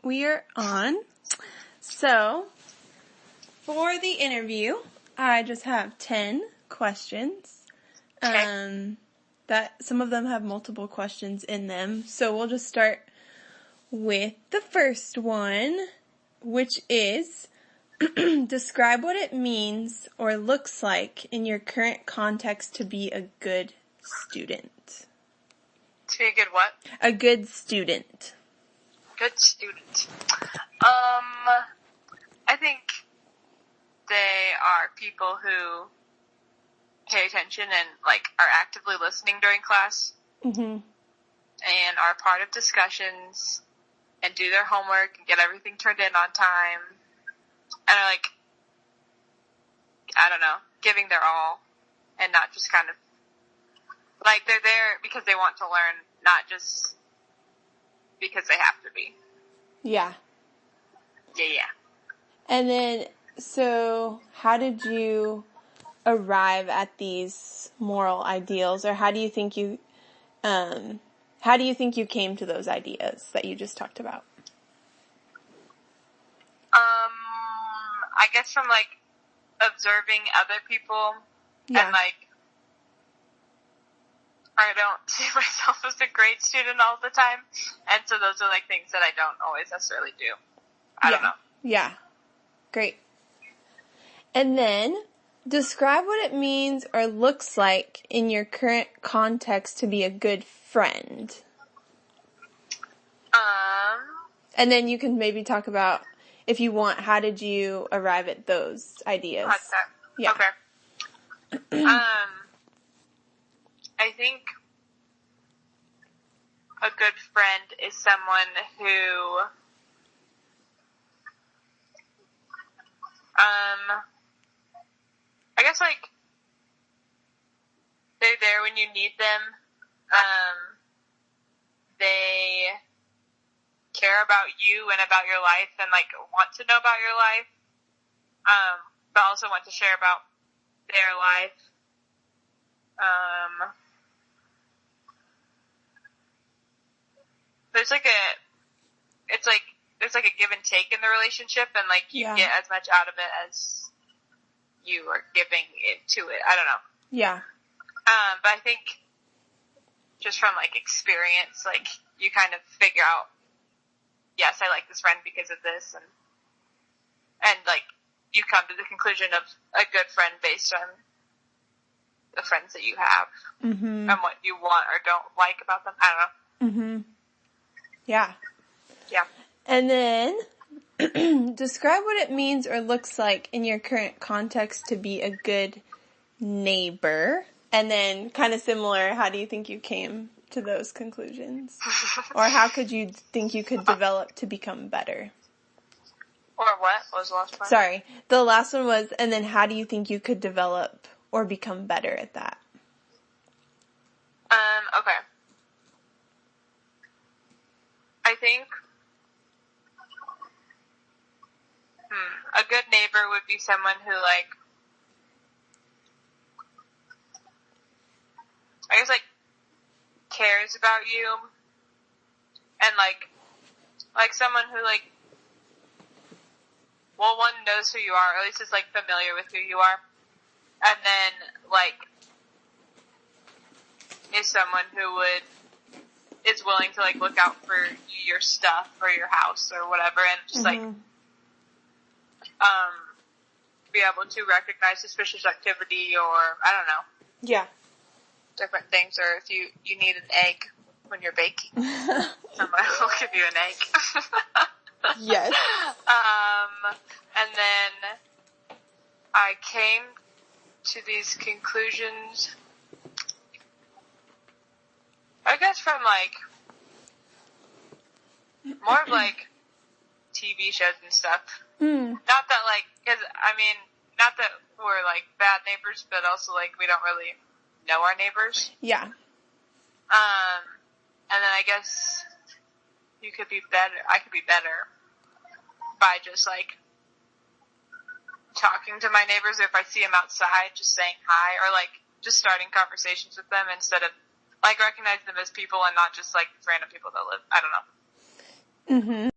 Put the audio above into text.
We are on. So, for the interview, I just have 10 questions. Okay. That some of them have multiple questions in them. So we'll just start with the first one, which is describe what it means or looks like in your current context to be a good student. To be a good what? A good student. Good student. I think they are people who pay attention and, are actively listening during class. Mm-hmm. And are part of discussions and do their homework and get everything turned in on time. And are, giving their all and not just kind of, they're there because they want to learn, not just because they have to be. Yeah. Yeah. And then, so how did you arrive at these moral ideals, or how do you think you came to those ideas that you just talked about? I guess from, observing other people. Yeah. And, I don't see myself as a great student all the time. And so those are, things that I don't always necessarily do. I don't know. Yeah. Great. And then, describe what it means or looks like in your current context to be a good friend. And then you can maybe talk about, if you want, how did you arrive at those ideas? Yeah. Okay. I think a good friend is someone who, I guess, they're there when you need them. They care about you and about your life and, want to know about your life, but also want to share about their life. There's a give and take in the relationship, and, you get as much out of it as you are giving it to it. I don't know. Yeah. But I think just from, experience, you kind of figure out, yes, I like this friend because of this, and you come to the conclusion of a good friend based on the friends that you have, mm-hmm. and what you want or don't like about them. I don't know. Mm-hmm. Yeah. Yeah. And then, describe what it means or looks like in your current context to be a good neighbor. And then, kind of similar, how do you think you came to those conclusions? Or how could you think you could develop to become better? Or what? What was the last part? Sorry. The last one was, and then how do you think you could develop or become better at that? Okay. I think a good neighbor would be someone who, I guess, cares about you, and, someone who, one, knows who you are, or at least is, familiar with who you are, and then, is someone who is willing to, look out for your stuff, or your house, or whatever, and just, mm-hmm. Be able to recognize suspicious activity, or, I don't know. Yeah. Different things, or if you need an egg when you're baking, somebody will give you an egg. Yes. And then I came to these conclusions, I guess, from more of TV shows and stuff. Not that because not that we're bad neighbors, but also we don't really know our neighbors. Yeah. And then I guess I could be better by just talking to my neighbors, or if I see them outside, just saying hi, or just starting conversations with them instead of recognizing them as people and not just random people that live. I don't know. Mm-hmm.